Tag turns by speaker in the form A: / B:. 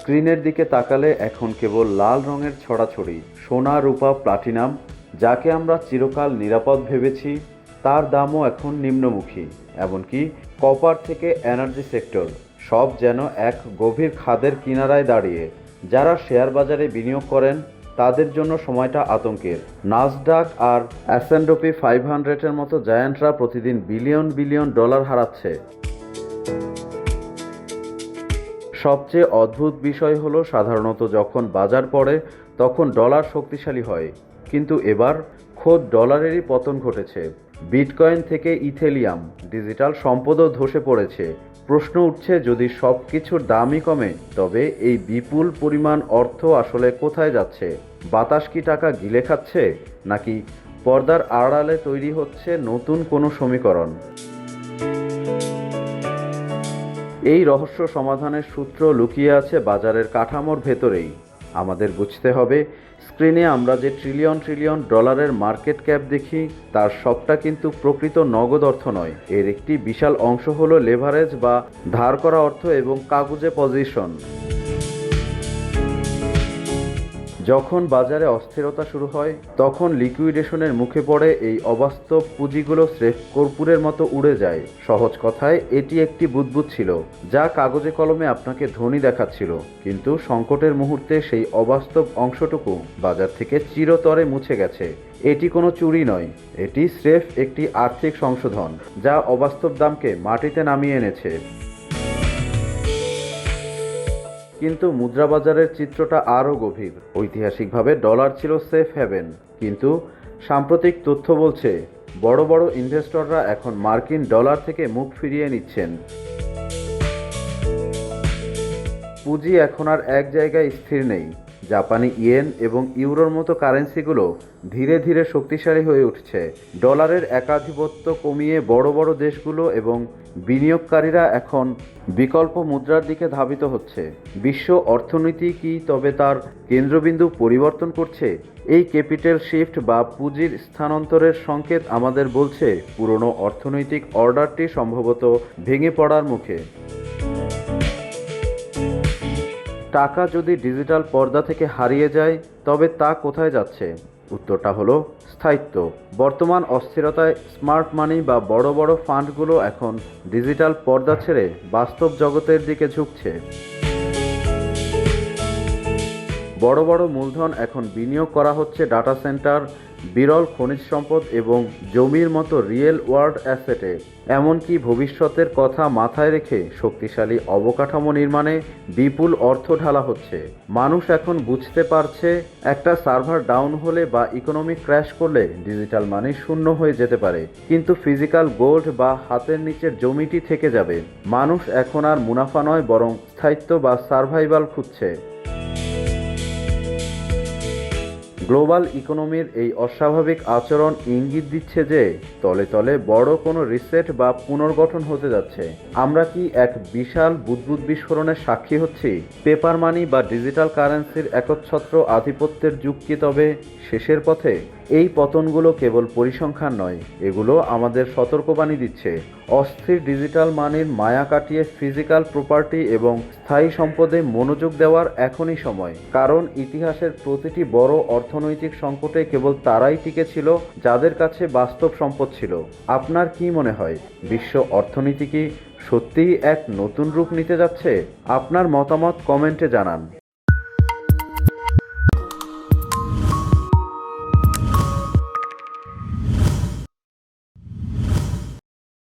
A: স্ক্রিনের দিকে তাকালে এখন কেবল লাল রঙের ছড়াছড়ি। সোনা, রূপা, প্লাটিনাম, যাকে আমরা চিরকাল নিরাপদ ভেবেছি, তার দামও এখন নিম্নমুখী। এমনকি কপার থেকে এনার্জি সেক্টর, সব যেন এক গভীর খাদের কিনারায় দাঁড়িয়ে। যারা শেয়ার বাজারে বিনিয়োগ করেন তাদের জন্য সময়টা আতঙ্কের। নাসডাক আর S&P 500-এর মতো জায়ান্টরা প্রতিদিন বিলিয়ন বিলিয়ন ডলার হারাচ্ছে। সবচেয়ে অদ্ভুত বিষয় হলো, সাধারণত যখন বাজার পড়ে তখন ডলার শক্তিশালী হয়, কিন্তু এবার খোদ ডলারেরই পতন ঘটেছে। বিটকয়েন থেকে ইথেরিয়াম, ডিজিটাল সম্পদও ধসে পড়েছে। প্রশ্ন উঠছে, যদি সব কিছুর দামই কমে, তবে এই বিপুল পরিমাণ অর্থ আসলে কোথায় যাচ্ছে? বাতাস কি টাকা গিলে খাচ্ছে, নাকি পর্দার আড়ালে তৈরি হচ্ছে নতুন কোনো সমীকরণ? এই রহস্য সমাধানের সূত্র লুকিয়ে আছে বাজারের কাঠামোর ভেতরেই। আমাদের বুঝতে হবে, স্ক্রিনে আমরা যে ট্রিলিয়ন ট্রিলিয়ন ডলারের মার্কেট ক্যাপ দেখি, তার সবটা কিন্তু প্রকৃত নগদ অর্থ নয়। এর একটি বিশাল অংশ হলো লেভারেজ বা ধার করা অর্থ এবং কাগুজে পজিশন। যখন বাজারে অস্থিরতা শুরু হয়, তখন লিকুইডেশনের মুখে পড়ে এই অবাস্তব পুঁজিগুলো স্রেফ কর্পূরের মতো উড়ে যায়। সহজ কথায়, এটি একটি বুদবুদ ছিল, যা কাগজে কলমে আপনাকে ধনী দেখাচ্ছিল, কিন্তু সংকটের মুহূর্তে সেই অবাস্তব অংশটুকু বাজার থেকে চিরতরে মুছে গেছে। এটি কোনো চুরি নয়, এটি স্রেফ একটি আর্থিক সংশোধন, যা অবাস্তব দামকে মাটিতে নামিয়ে এনেছে। কিন্তু মুদ্রাবাজারের চিত্রটা আরও গভীর। ঐতিহাসিকভাবে ডলার ছিল সেফ হেভেন, কিন্তু সাম্প্রতিক তথ্য বলছে বড় বড় ইনভেস্টররা এখন মার্কিন ডলার থেকে মুখ ফিরিয়ে নিচ্ছেন। পুঁজি এখন আর এক জায়গায় স্থির নেই। জাপানি ইয়েন এবং ইউরোর মতো কারেন্সিগুলো ধীরে ধীরে শক্তিশালী হয়ে উঠছে। ডলারের একাধিপত্য কমিয়ে বড় বড় দেশগুলো এবং বিনিয়োগকারীরা এখন বিকল্প মুদ্রার দিকে ধাবিত হচ্ছে। বিশ্ব অর্থনীতি কি তবে তার কেন্দ্রবিন্দু পরিবর্তন করছে? এই ক্যাপিটাল শিফট বা পুঁজির স্থানান্তরের সংকেত আমাদের বলছে, পুরনো অর্থনৈতিক অর্ডারটি সম্ভবত ভেঙে পড়ার মুখে। টাকা যদি ডিজিটাল পর্দা থেকে হারিয়ে যায়, তবে তা কোথায় যাচ্ছে? উত্তরটা হলো স্থায়িত্ব। বর্তমান অস্থিরতায় স্মার্ট মানি বা বড় বড় ফান্ডগুলো এখন ডিজিটাল পর্দা ছেড়ে বাস্তব জগতের দিকে ঝুঁকছে। বড় বড় মূলধন এখন বিনিয়োগ করা হচ্ছে ডাটা সেন্টার, বিরল খনিজ সম্পদ এবং জমির মতো রিয়েল ওয়ার্ল্ড অ্যাসেটে। এমনকি ভবিষ্যতের কথা মাথায় রেখে শক্তিশালী অবকাঠামো নির্মাণে বিপুল অর্থ ঢালা হচ্ছে। মানুষ এখন বুঝতে পারছে, একটা সার্ভার ডাউন হলে বা ইকোনমি ক্র্যাশ করলে ডিজিটাল মানি শূন্য হয়ে যেতে পারে, কিন্তু ফিজিক্যাল গোল্ড বা হাতের নিচের জমিটি থেকে যাবে। মানুষ এখন আর মুনাফা নয়, বরং স্থায়িত্ব বা সার্ভাইভাল খুঁজছে। গ্লোবাল ইকোনমির এই অস্বাভাবিক আচরণ ইঙ্গিত দিচ্ছে যে তলে তলে বড় কোনো রিসেট বা পুনর্গঠন হতে যাচ্ছে। আমরা কি এক বিশাল বুদবুদ বিস্ফোরণের সাক্ষী হচ্ছি? পেপার মানি বা ডিজিটাল কারেন্সির একচ্ছত্র আধিপত্যের যুগ কি তবে শেষের পথে? এই পতনগুলো কেবল পরিসংখ্যান নয়, এগুলো আমাদের সতর্কবাণী দিচ্ছে। অস্থির ডিজিটাল মানির মায়া কাটিয়ে ফিজিক্যাল প্রপার্টি এবং স্থায়ী সম্পদে মনোযোগ দেওয়ার এখনই সময়। কারণ ইতিহাসের প্রতিটি বড় অর্থনৈতিক সংকটে কেবল তারাই টিকে ছিল যাদের কাছে বাস্তব সম্পদ ছিল। আপনার কি মনে হয়, বিশ্ব অর্থনীতি কি সত্যিই এক নতুন রূপ নিতে যাচ্ছে? আপনার মতামত কমেন্টে জানান।